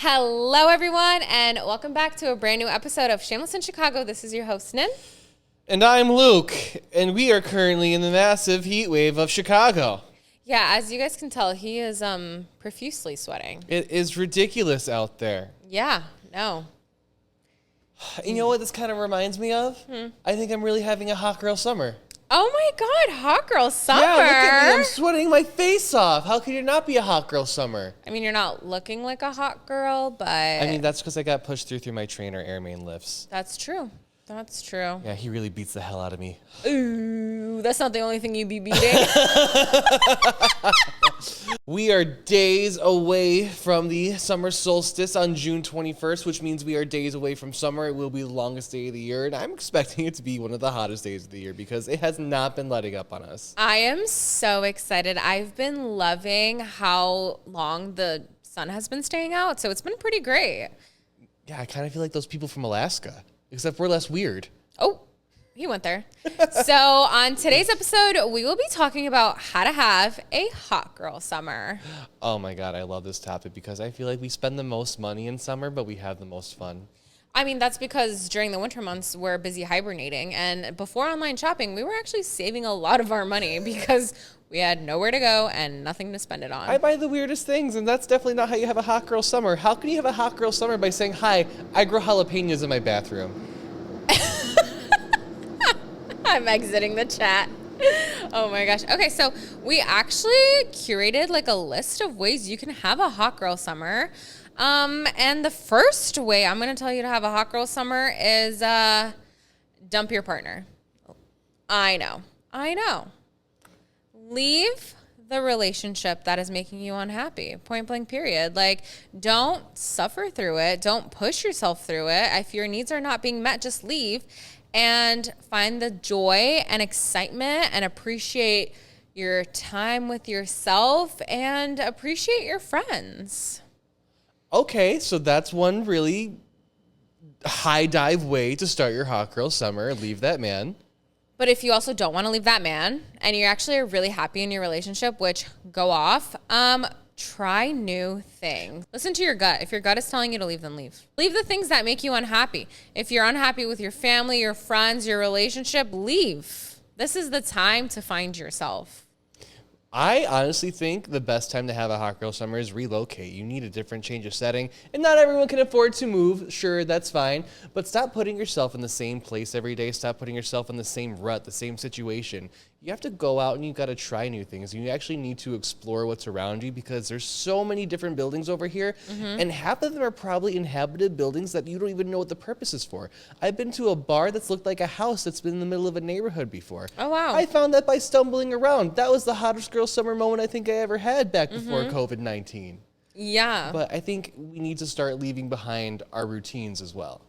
Hello, everyone, and welcome back to a brand new episode of Shameless in Chicago. This is your host, Nin. And I'm Luke, and we are currently in the massive heat wave of Chicago. Yeah, as you guys can tell, he is profusely sweating. It is ridiculous out there. Yeah, no. You know what this kind of reminds me of? I think I'm really having a hot girl summer. Oh my God, hot girl summer. Yeah, look at me. I'm sweating my face off. How could it not be a hot girl summer? I mean, you're not looking like a hot girl, but... I mean, that's because I got pushed through my trainer air main lifts. That's true. That's true. Yeah, he really beats the hell out of me. Ooh, that's not the only thing you'd be beating. We are days away from the summer solstice on June 21st, which means we are days away from summer. It will be the longest day of the year, and I'm expecting it to be one of the hottest days of the year because it has not been letting up on us. I am so excited. I've been loving how long the sun has been staying out, so it's been pretty great. Yeah, I kind of feel like those people from Alaska, except we're less weird. Oh, he went there. So on today's episode, we will be talking about how to have a hot girl summer. Oh my God, I love this topic because I feel like we spend the most money in summer, but we have the most fun. I mean, that's because during the winter months, we're busy hibernating. And before online shopping, we were actually saving a lot of our money because we had nowhere to go and nothing to spend it on. I buy the weirdest things, and that's definitely not how you have a hot girl summer. How can you have a hot girl summer by saying, hi, I grow jalapenos in my bathroom? I'm exiting the chat. Oh my gosh. Okay, so we actually curated like a list of ways you can have a hot girl summer. And the first way I'm going to tell you to have a hot girl summer is dump your partner. I know. Leave the relationship that is making you unhappy. Point blank period. Like, don't suffer through it. Don't push yourself through it. If your needs are not being met, just leave and find the joy and excitement and appreciate your time with yourself and appreciate your friends. Okay, so that's one really high dive way to start your hot girl summer. Leave that man. But if you also don't want to leave that man and you're actually really happy in your relationship, which go off, try new things. Listen to your gut. If your gut is telling you to leave, then leave. Leave the things that make you unhappy. If you're unhappy with your family, your friends, your relationship, leave. This is the time to find yourself. I honestly think the best time to have a hot girl summer is relocate. You need a different change of setting, and not everyone can afford to move. Sure, that's fine, but stop putting yourself in the same place every day. Stop putting yourself in the same rut, the same situation. You have to go out and you got to try new things. You actually need to explore what's around you because there's so many different buildings over here, and half of them are probably inhabited buildings that you don't even know what the purpose is for. I've been to a bar that's looked like a house that's been in the middle of a neighborhood before. Oh, wow. I found that by stumbling around. That was the hottest girl summer moment I think I ever had back before COVID-19. Yeah. But I think we need to start leaving behind our routines as well.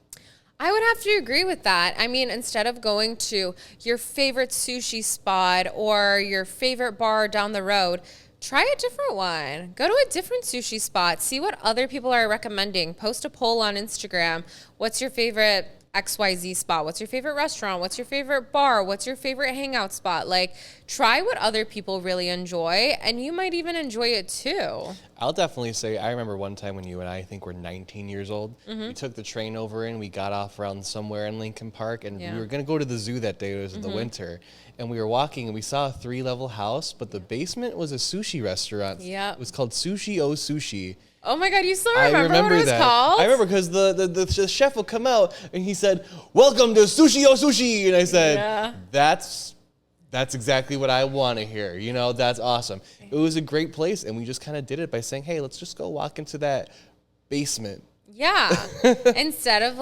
I would have to agree with that. I mean, instead of going to your favorite sushi spot or your favorite bar down the road, try a different one. Go to a different sushi spot. See what other people are recommending. Post a poll on Instagram. What's your favorite XYZ spot? What's your favorite restaurant? What's your favorite bar? What's your favorite hangout spot? Like, try what other people really enjoy, and you might even enjoy it too. I'll definitely say, I remember one time when you and I think were 19 years old. We took the train over and we got off around somewhere in Lincoln Park, and we were going to go to the zoo that day. It was in the winter. And we were walking and we saw a 3-level house, but the basement was a sushi restaurant. Yeah. It was called Sushi O Sushi. Oh my God, you still I remember what it was that. called? I remember because the chef will come out and he said, "Welcome to Sushi O Sushi," and I said, Yeah. That's exactly what I want to hear. You know, that's awesome. It was a great place, and we just kind of did it by saying, "Hey, let's just go walk into that basement." Yeah. Instead of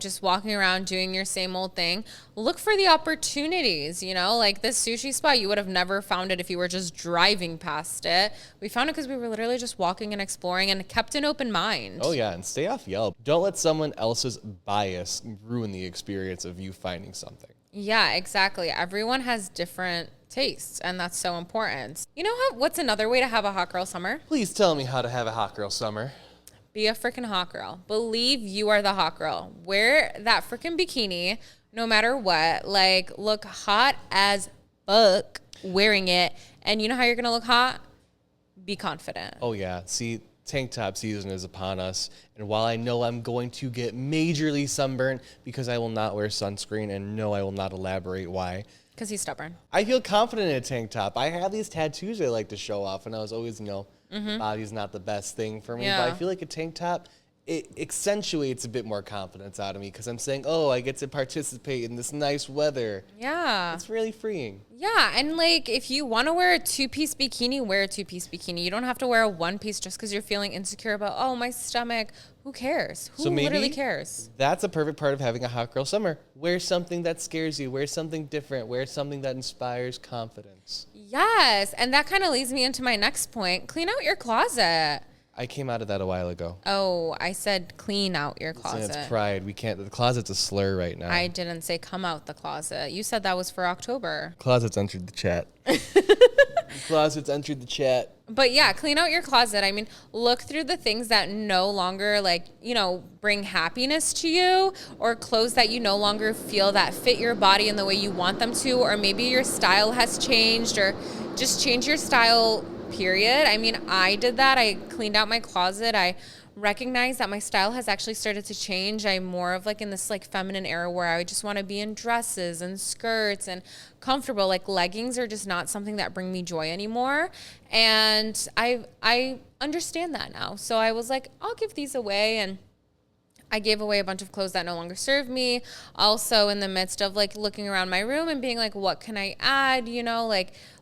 just walking around doing your same old thing, look for the opportunities, like this sushi spot. You would have never found it if you were just driving past it. We found it because we were literally just walking and exploring and kept an open mind. Oh yeah, and stay off Yelp. Don't let someone else's bias ruin the experience of you finding something. Yeah, exactly. Everyone has different tastes, and that's so important. You know what's another way to have a hot girl summer? Please tell me how to have a hot girl summer. Be a freaking hot girl. Believe you are the hot girl. Wear that freaking bikini no matter what. Like, look hot as fuck wearing it. And you know how you're going to look hot? Be confident. Oh, yeah. See, tank top season is upon us. And while I know I'm going to get majorly sunburnt because I will not wear sunscreen, and no, I will not elaborate why. Because he's stubborn. I feel confident in a tank top. I have these tattoos I like to show off, and I was always, the body's not the best thing for me. Yeah. But I feel like a tank top, it accentuates a bit more confidence out of me because I'm saying, oh, I get to participate in this nice weather. Yeah. It's really freeing. Yeah, and like if you want to wear a two-piece bikini, wear a two-piece bikini. You don't have to wear a one-piece just because you're feeling insecure about, oh, my stomach. Who cares? Who literally cares? That's a perfect part of having a hot girl summer. Wear something that scares you. Wear something different. Wear something that inspires confidence. Yes, and that kind of leads me into my next point. Clean out your closet. I came out of that a while ago. Oh, I said clean out your And closet. it's pride. We can't. The closet's a slur right now. I didn't say come out the closet. You said that was for October. Closet's entered the chat. Closet's entered the chat. But yeah, clean out your closet. I mean, look through the things that no longer bring happiness to you, or clothes that you no longer feel that fit your body in the way you want them to, or maybe your style has changed, or just change your style, period. I mean, I did that. I cleaned out my closet. I recognized that my style has actually started to change. I'm more of in this feminine era where I just want to be in dresses and skirts and comfortable. Leggings are just not something that bring me joy anymore. And I understand that now. So I was like, I'll give these away. And I gave away a bunch of clothes that no longer serve me. Also in the midst of looking around my room and being what can I add?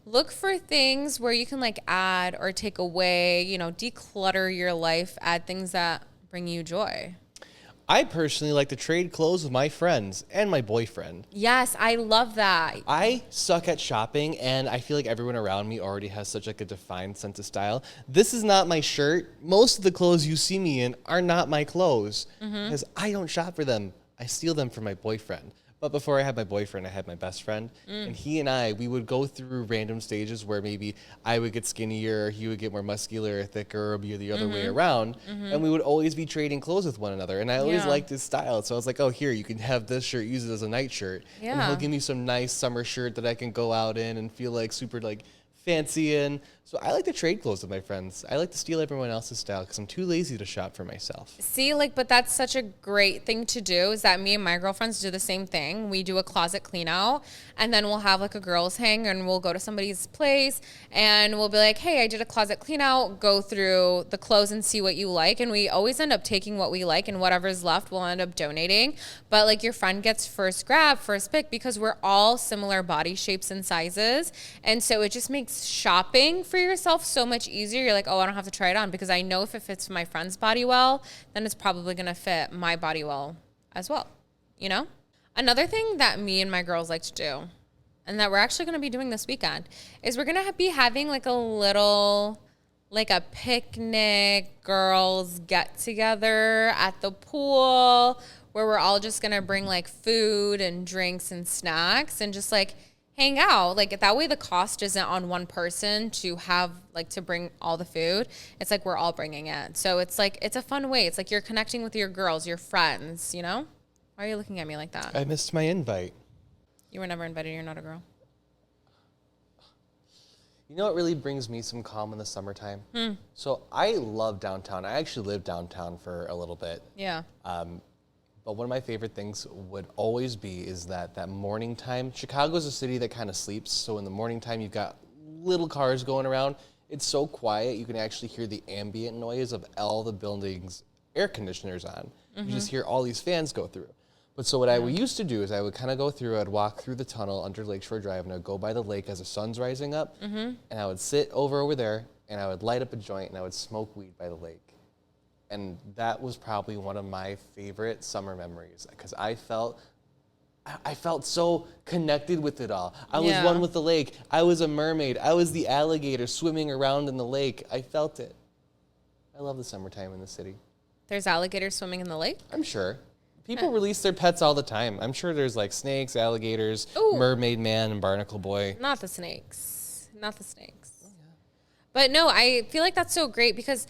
Look for things where you can add or take away, declutter your life, add things that bring you joy. I personally like to trade clothes with my friends and my boyfriend. Yes, I love that. I suck at shopping, and I feel like everyone around me already has such a defined sense of style. This is not my shirt. Most of the clothes you see me in are not my clothes because I don't shop for them. I steal them from my boyfriend. But before I had my boyfriend, I had my best friend. And he and we would go through random stages where maybe I would get skinnier, he would get more muscular or thicker, or be the other way around. And we would always be trading clothes with one another. And I always liked his style. So I was like, oh, here, you can have this shirt, use it as a night shirt. Yeah. And he'll give me some nice summer shirt that I can go out in and feel super fancy in. So I like to trade clothes with my friends. I like to steal everyone else's style because I'm too lazy to shop for myself. See, but that's such a great thing to do, is that me and my girlfriends do the same thing. We do a closet clean out, and then we'll have a girls hang, and we'll go to somebody's place and we'll be like, hey, I did a closet clean out, go through the clothes and see what you like. And we always end up taking what we like, and whatever's left we'll end up donating. But your friend gets first grab, first pick, because we're all similar body shapes and sizes. And so it just makes shopping for yourself so much easier. You're like, oh, I don't have to try it on because I know if it fits my friend's body well, then it's probably going to fit my body well as well. Another thing that me and my girls like to do, and that we're actually going to be doing this weekend, is we're going to be having a little a picnic girls get together at the pool, where we're all just going to bring food and drinks and snacks and just hang out. That way the cost isn't on one person to have to bring all the food. It's we're all bringing it. So it's it's a fun way. It's you're connecting with your girls, your friends, Why are you looking at me like that? I missed my invite. You were never invited. You're not a girl. You know what really brings me some calm in the summertime? So I love downtown. I actually lived downtown for a little bit. Yeah. But one of my favorite things would always be is that morning time. Chicago's a city that kind of sleeps, so in the morning time you've got little cars going around. It's so quiet you can actually hear the ambient noise of all the buildings' air conditioners on. You just hear all these fans go through. But so what I used to do is I would kind of go through, I'd walk through the tunnel under Lakeshore Drive, and I'd go by the lake as the sun's rising up, and I would sit over there, and I would light up a joint, and I would smoke weed by the lake. And that was probably one of my favorite summer memories because I felt so connected with it all. I was one with the lake. I was a mermaid. I was the alligator swimming around in the lake. I felt it. I love the summertime in the city. There's alligators swimming in the lake? I'm sure. People release their pets all the time. I'm sure there's snakes, alligators, Ooh. mermaid man, and barnacle boy. Not the snakes. Not the snakes. Oh, yeah. But no, I feel like that's so great because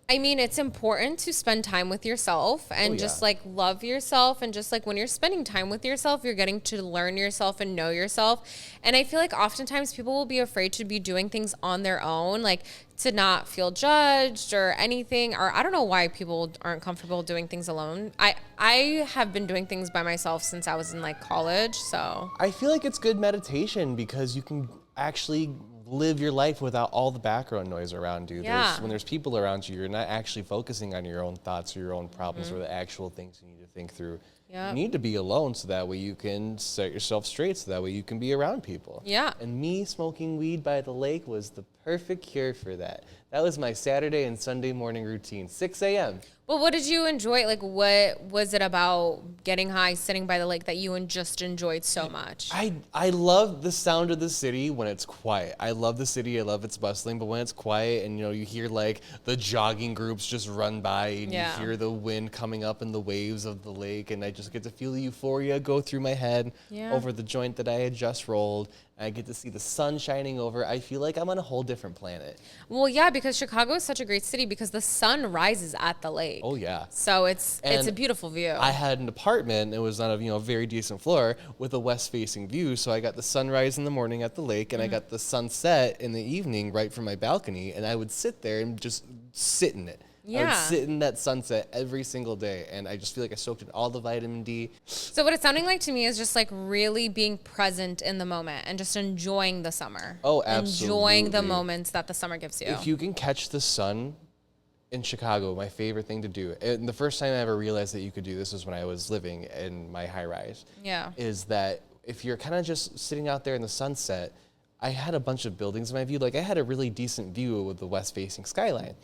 I mean, it's important to spend time with yourself and just yeah. like love yourself. And just like when you're spending time with yourself, you're getting to learn yourself and know yourself. And I feel like oftentimes people will be afraid to be doing things on their own, like to not feel judged or anything. Or I don't know why people aren't comfortable doing things alone. I have been doing things by myself since I was in like college. So I feel like it's good meditation because you can actually live your life without all the background noise around you. Yeah. When there's people around you, you're not actually focusing on your own thoughts or your own problems or the actual things you need to think through. Yep. You need to be alone so that way you can set yourself straight, so that way you can be around people. Yeah. And me smoking weed by the lake was the perfect cure for that. That was my Saturday and Sunday morning routine, 6 a.m. But what did you enjoy? Like, what was it about getting high, sitting by the lake that you just enjoyed so much? I love the sound of the city when it's quiet. I love the city. I love its bustling. But when it's quiet and, you hear like the jogging groups just run by and Yeah. you hear the wind coming up and the waves of the lake, and I just get to feel the euphoria go through my head Yeah. over the joint that I had just rolled. I get to see the sun shining over. I feel like I'm on a whole different planet. Well, yeah, because Chicago is such a great city because the sun rises at the lake. Oh, yeah. So it's And a beautiful view. I had an apartment. It was on a very decent floor with a west-facing view. So I got the sunrise in the morning at the lake, and I got the sunset in the evening right from my balcony. And I would sit there and just sit in it. I would Yeah. sit in that sunset every single day, and I just feel like I soaked in all the vitamin D. So what it's sounding like to me is just like really being present in the moment and just enjoying the summer. Oh, Enjoying the absolutely. moments that the summer gives you. If you can catch the sun in Chicago, my favorite thing to do, and the first time I ever realized that you could do this was when I was living in my high rise. Yeah. Is that if you're kind of just sitting out there in the sunset, I had a bunch of buildings in my view. Like I had a really decent view with the west-facing skyline.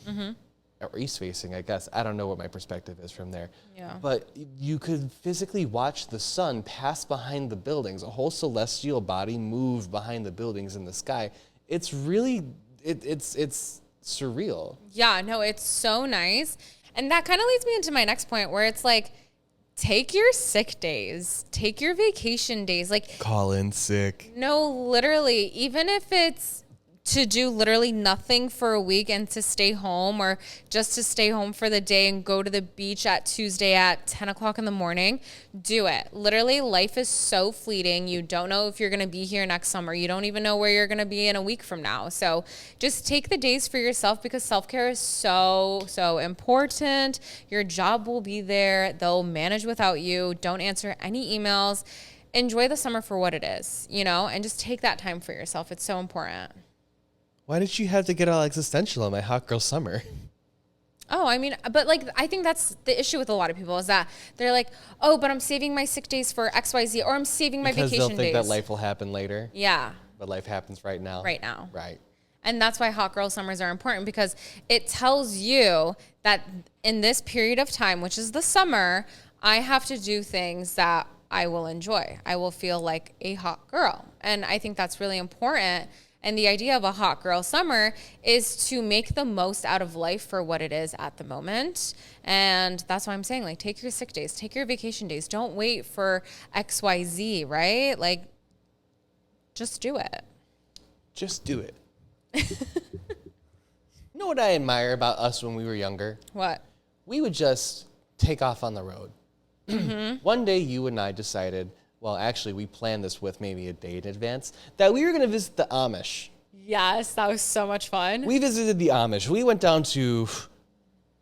Or east-facing, I guess. I don't know what my perspective is from there. Yeah. But you could physically watch the sun pass behind the buildings, a whole celestial body move behind the buildings in the sky. It's really, it's surreal. Yeah, no, it's so nice. And that kind of leads me into my next point where it's like, take your sick days, take your vacation days. Like, Call in sick. no, literally, even if it's to do literally nothing for a week and to stay home or just to stay home for the day and go to the beach at Tuesday at 10 o'clock in the morning, do it. Literally, life is so fleeting. You don't know if you're going to be here next summer. You don't even know where you're going to be in a week from now. So just take the days for yourself because self-care is so, so important. Your job will be there. They'll manage without you. Don't answer any emails. Enjoy the summer for what it is, and just take that time for yourself. It's so important. Why did you have to get all existential on my hot girl summer? Oh, I mean, but like, I think that's the issue with a lot of people is that they're like, oh, but I'm saving my sick days for XYZ, or I'm saving my Because vacation they'll think days. that life will happen later. Yeah, But life happens right now. right now. Right. And that's why hot girl summers are important because it tells you that in this period of time, which is the summer, I have to do things that I will enjoy. I will feel like a hot girl. And I think that's really important. And the idea of a hot girl summer is to make the most out of life for what it is at the moment. And that's why I'm saying, like, take your sick days, take your vacation days. Don't wait for XYZ, right? Like, just do it. Just do it. You know what I admire about us when we were younger? What? We would just take off on the road. One day you and I decided, well, actually, we planned this with maybe a day in advance, that we were going to visit the Amish. Yes, that was so much fun. We visited the Amish. We went down to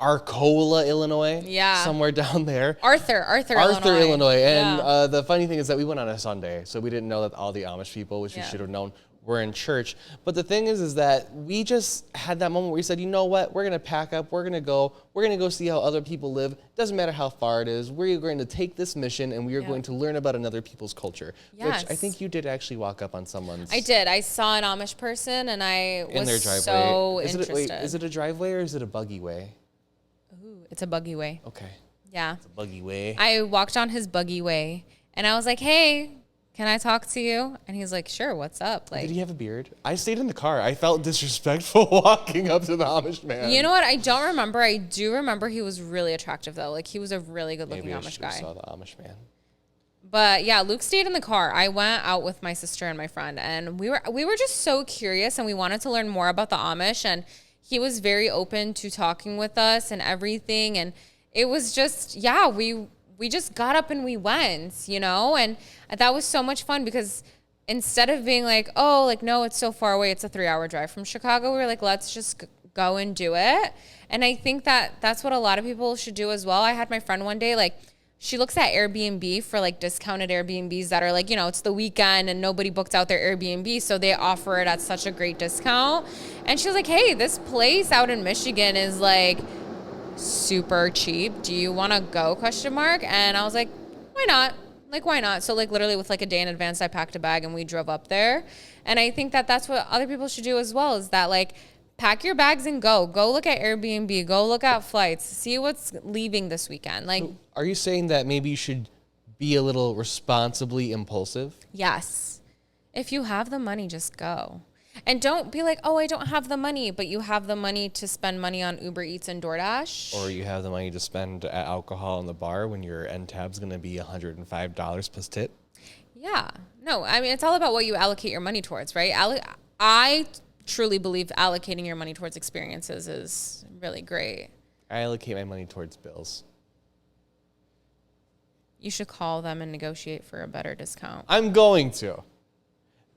Arcola, Illinois. Yeah. Somewhere down there. Arthur, Illinois. And Yeah. the funny thing is that we went on a Sunday, so we didn't know that all the Amish people, which we Yeah. should have known, were in church. But the thing is that we just had that moment where we said, you know what, we're going to pack up, we're going to go see how other people live. Doesn't matter how far it is. We're going to take this mission and we are Yeah. going to learn about another people's culture. Yes. Which I think you did actually walk up on someone's. I did. I saw an Amish person and I in their was driveway. so is interested. is it a driveway or is it a buggy way? Ooh, it's a buggy way. Okay. Yeah. It's a buggy way. I walked on his buggy way and I was like, hey, can I talk to you? And he's like, sure, what's up? Like, Did he have a beard? I stayed in the car. I felt disrespectful walking up to the Amish man. you know what? I don't remember. I do remember he was really attractive though. Like he was a really good looking Maybe I Amish should have guy. saw the Amish man. But yeah, Luke stayed in the car. I went out with my sister and my friend and we were just so curious and we wanted to learn more about the Amish. And he was very open to talking with us and everything. And it was just, yeah, we just got up and we went, you know, and that was so much fun because instead of being like, oh, like, no, it's so far away, it's a 3-hour drive from Chicago, we were like, let's just go and do it. And I think that that's what a lot of people should do as well. I had my friend one day, like, she looks at Airbnb for like discounted Airbnbs that are like, you know, it's the weekend and nobody booked out their Airbnb, so they offer it at such a great discount. And she was like, hey, this place out in Michigan is like super cheap. Do you want to go? ? And I was like, why not? Like, why not? So like literally with like a day in advance, I packed a bag and we drove up there. And I think that that's what other people should do as well, is that like, pack your bags and go look at Airbnb, go look at flights, see what's leaving this weekend. Like, Are you saying that maybe you should be a little responsibly impulsive? yes, if you have the money, just go. And don't be like, oh, I don't have the money, but you have the money to spend money on Uber Eats and DoorDash. Or you have the money to spend at alcohol in the bar when your end tab's going to be $105 plus tip? Yeah. No, I mean, it's all about what you allocate your money towards, right? I truly believe allocating your money towards experiences is really great. I allocate my money towards bills. You should call them and negotiate for a better discount. I'm going to.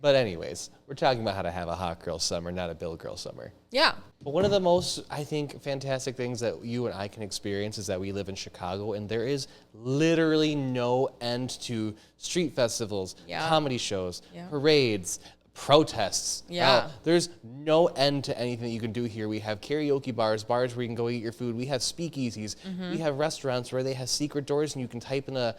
But anyways, we're talking about how to have a hot girl summer, not a bill girl summer. Yeah. But one of the most, I think, fantastic things that you and I can experience is that we live in Chicago, and there is literally no end to street festivals, comedy shows, parades, protests. Yeah. There's no end to anything that you can do here. We have karaoke bars where you can go eat your food. We have speakeasies. We have restaurants where they have secret doors and you can type in a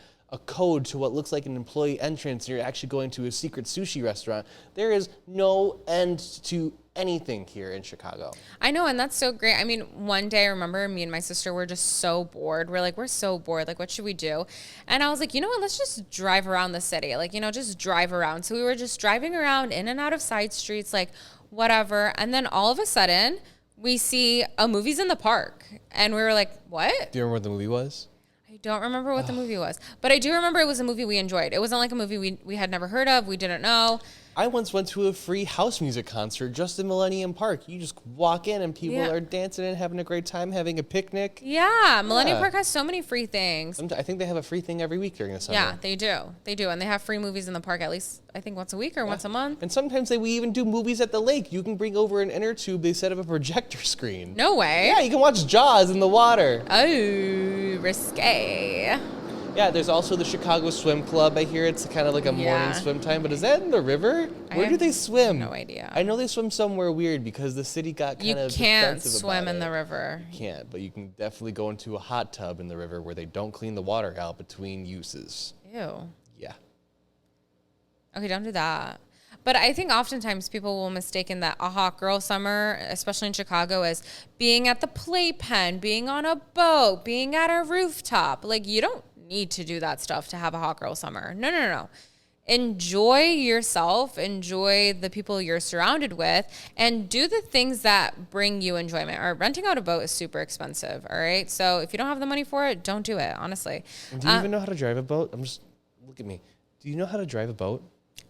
code to what looks like an employee entrance and you're actually going to a secret sushi restaurant. There is no end to anything here in Chicago. I know, and that's so great. I mean, one day I remember me and my sister were just so bored. We're so bored. Like, what should we do? And I was like, you know what? Let's just drive around the city. Like, you know, just drive around. So we were just driving around in and out of side streets, like whatever. And then all of a sudden we see a movie's in the park. And we were like, what? Do you remember what the movie was? I don't remember what the movie was, but I do remember it was a movie we enjoyed. It wasn't like a movie we had never heard of. We didn't know. I once went to a free house music concert just in Millennium Park. You just walk in and people are dancing and having a great time, having a picnic. Yeah, Millennium Park has so many free things. I think they have a free thing every week during the summer. Yeah, they do. They do. And they have free movies in the park at least, I think, once a week or once a month. And sometimes we even do movies at the lake. You can bring over an inner tube. They set up a projector screen. No way. Yeah, you can watch Jaws in the water. Oh, risque. Yeah, there's also the Chicago Swim Club. I hear it's kind of like a morning swim time, but is that in the river? Where do they swim? No idea. I know they swim somewhere weird because the city got kind of You can't defensive swim about in it. the river. You can't, but you can definitely go into a hot tub in the river where they don't clean the water out between uses. Ew. Yeah. Okay, don't do that. But I think oftentimes people will mistake that a hot girl summer, especially in Chicago, as being at the playpen, being on a boat, being at a rooftop. Like, you don't need to do that stuff to have a hot girl summer. No. Enjoy yourself, enjoy the people you're surrounded with, and do the things that bring you enjoyment. Or renting out a boat is super expensive, all right? So if you don't have the money for it, don't do it, honestly. Do you even know how to drive a boat? Look at me. Do you know how to drive a boat?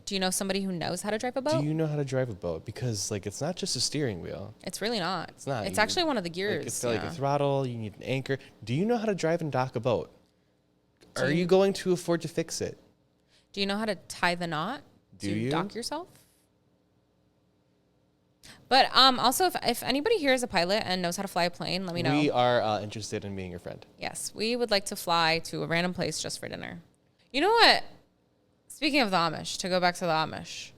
Do you know somebody who knows how to drive a boat? Do you know how to drive a boat? Because, it's not just a steering wheel. It's really not. It's not. It's actually one of the gears. It's got a throttle. You need an anchor. Do you know how to drive and dock a boat? Are you going to afford to fix it? Do you know how to tie the knot to dock yourself? But also, if anybody here is a pilot and knows how to fly a plane, let me know. We are interested in being your friend. Yes, we would like to fly to a random place just for dinner. You know what? Speaking of the Amish, to go back to the Amish.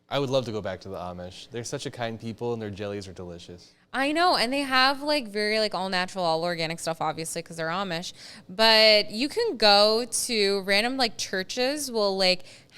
I would love to go back to the Amish. They're such a kind people, and their jellies are delicious. I know, and they have very all natural, all organic stuff, obviously, because they're Amish. But you can go to random churches will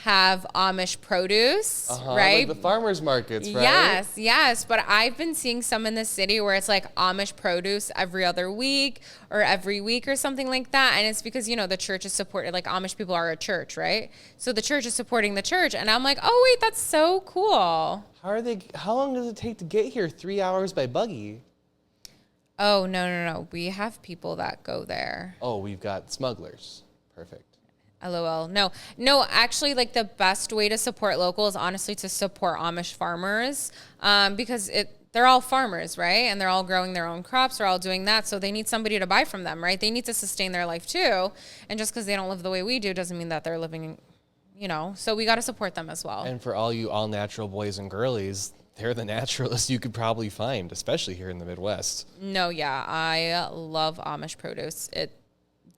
have Amish produce, right? Like the farmers markets, right? Yes. But I've been seeing some in the city where it's Amish produce every other week or every week or something like that. And it's because, the church is supported, Amish people are a church, right? So the church is supporting the church. And I'm like, oh, wait, that's so cool. How long does it take to get here? 3 hours by buggy. Oh, no. We have people that go there. Oh, we've got smugglers. Perfect. LOL. No, actually, the best way to support locals, honestly, to support Amish farmers, because they're all farmers, right? And they're all growing their own crops. They're all doing that. So they need somebody to buy from them, right? They need to sustain their life too. And just because they don't live the way we do doesn't mean that they're living, so we got to support them as well. And for all you all natural boys and girlies, they're the naturalists you could probably find, especially here in the Midwest. No, yeah. I love Amish produce. It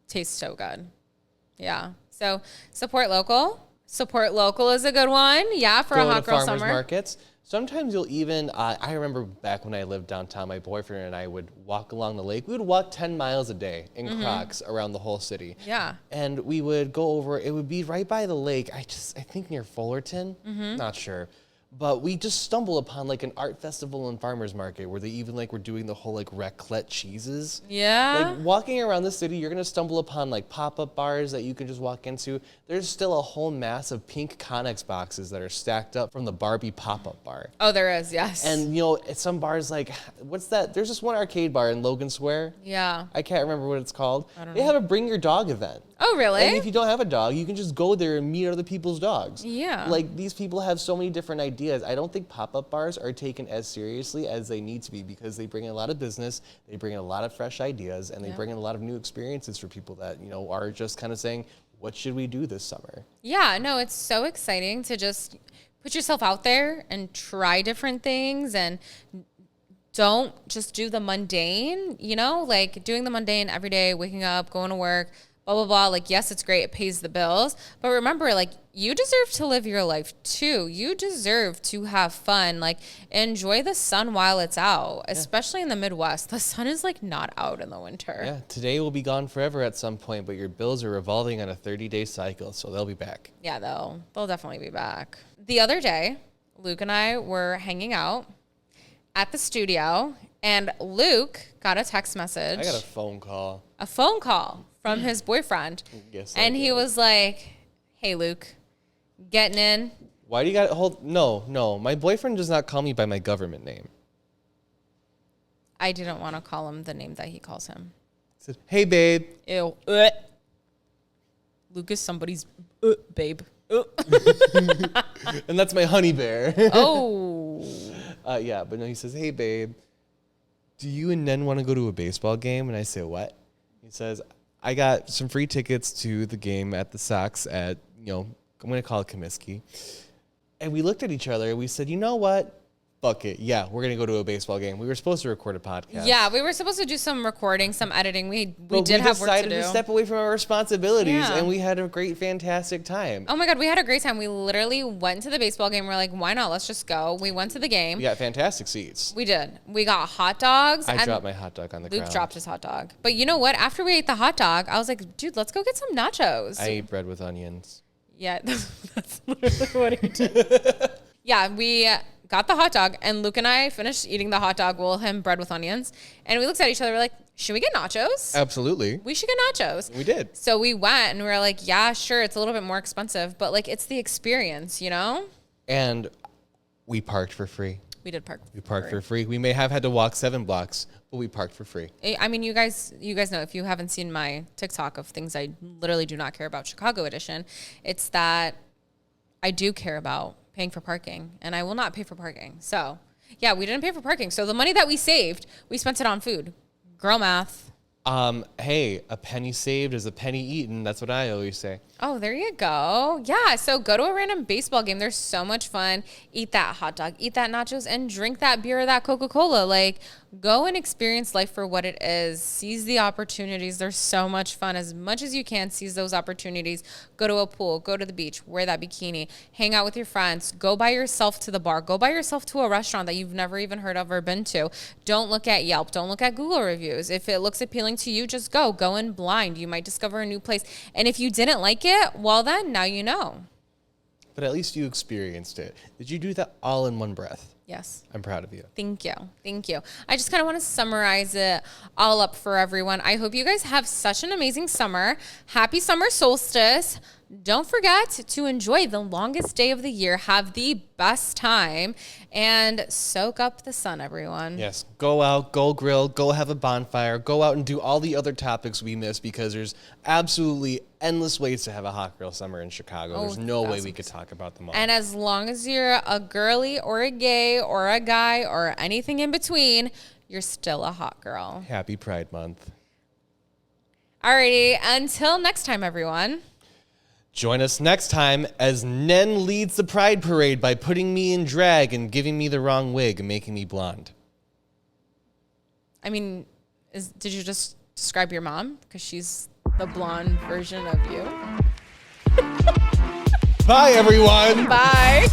tastes so good. Yeah. So support local. Support local is a good one. Yeah, for a hot girl farmers summer. markets. Sometimes you'll even, I remember back when I lived downtown, my boyfriend and I would walk along the lake. We would walk 10 miles a day in Crocs around the whole city. Yeah. And we would go over, it would be right by the lake. I think near Fullerton, not sure. But we just stumbled upon like an art festival and farmers market where they even like were doing the whole like raclette cheeses. Yeah. Like walking around the city, you're gonna stumble upon like pop-up bars that you can just walk into. There's still a whole mass of pink Connex boxes that are stacked up from the Barbie pop-up bar. Oh, there is, yes. And at some bars like, what's that? There's this one arcade bar in Logan Square. Yeah. I can't remember what it's called. I don't They know. have a bring your dog event. Oh, really? And if you don't have a dog, you can just go there and meet other people's dogs. Yeah. Like, these people have so many different ideas. I don't think pop-up bars are taken as seriously as they need to be because they bring in a lot of business, they bring in a lot of fresh ideas, and they bring in a lot of new experiences for people that, are just kind of saying, what should we do this summer? Yeah, no, it's so exciting to just put yourself out there and try different things and don't just do the mundane, like doing the mundane every day, waking up, going to work, blah, blah, blah. Like, yes, it's great. It pays the bills. But remember, like, you deserve to live your life too. You deserve to have fun. Like, enjoy the sun while it's out, especially in the Midwest. The sun is like not out in the winter. Yeah, today will be gone forever at some point, but your bills are revolving on a 30-day cycle, so they'll be back. Yeah, they'll definitely be back. The other day, Luke and I were hanging out at the studio, and Luke got a text message. I got a phone call. A phone call from his boyfriend. Yes, and he was like, hey, Luke, getting in? Why do you got to hold? No. My boyfriend does not call me by my government name. I didn't want to call him the name that he calls him. He said, hey, babe. Ew. Luke is somebody's babe. And that's my honey bear. Oh. Yeah, but no, he says, hey, babe, do you and Nen want to go to a baseball game? And I say, what? He says, I got some free tickets to the game at the Sox at, I'm going to call it Comiskey. And we looked at each other and we said, you know what? Fuck it. Yeah, we're going to go to a baseball game. We were supposed to record a podcast. Yeah, we were supposed to do some recording, some editing. We But did have work to decided do. to step away from our responsibilities, Yeah. and we had a great, fantastic time. Oh my God, we had a great time. We literally went to the baseball game. We're like, why not? Let's just go. We went to the game. We got fantastic seats. We did. We got hot dogs. I and dropped my hot dog on the Luke ground. dropped his hot dog. But you know what? After we ate the hot dog, I was like, dude, let's go get some nachos. I ate bread with onions. Yeah, that's literally what he did. Yeah, we got the hot dog, and Luke and I finished eating the hot dog, him bread with onions. And we looked at each other, we're like, should we get nachos? Absolutely. We should get nachos. We did. So we went, and we were like, yeah, sure, it's a little bit more expensive, but like, it's the experience, And we parked for free. We did park. We parked for free. We may have had to walk 7 blocks, but we parked for free. I mean, you guys know, if you haven't seen my TikTok of things I literally do not care about, Chicago edition, it's that I do care about paying for parking, and I will not pay for parking. So yeah, we didn't pay for parking. So the money that we saved, we spent it on food. Girl math. Hey, a penny saved is a penny eaten. That's what I always say. Oh, there you go. Yeah, so go to a random baseball game. There's so much fun. Eat that hot dog, eat that nachos, and drink that beer or that Coca-Cola. Like, go and experience life for what it is. Seize the opportunities. There's so much fun. As much as you can, seize those opportunities. Go to a pool, go to the beach, wear that bikini, hang out with your friends, go by yourself to the bar, go by yourself to a restaurant that you've never even heard of or been to. Don't look at Yelp. Don't look at Google reviews. If it looks appealing to you, just go. Go in blind. You might discover a new place. And if you didn't like it, well then, now you know. But at least you experienced it. Did you do that all in one breath? Yes. I'm proud of you. Thank you. Thank you. I just kind of want to summarize it all up for everyone. I hope you guys have such an amazing summer. Happy summer solstice. don't forget to enjoy the longest day of the year. Have the best time and soak up the sun, everyone. Yes, go out, go grill, go have a bonfire, go out and do all the other topics we missed because there's absolutely endless ways to have a hot girl summer in Chicago. There's no way we could talk about them all. And as long as you're a girly or a gay or a guy or anything in between, you're still a hot girl. Happy Pride Month. Alrighty, until next time, everyone. Join us next time as Nen leads the Pride Parade by putting me in drag and giving me the wrong wig and making me blonde. I mean, did you just describe your mom? Because she's the blonde version of you. Bye, everyone. Bye.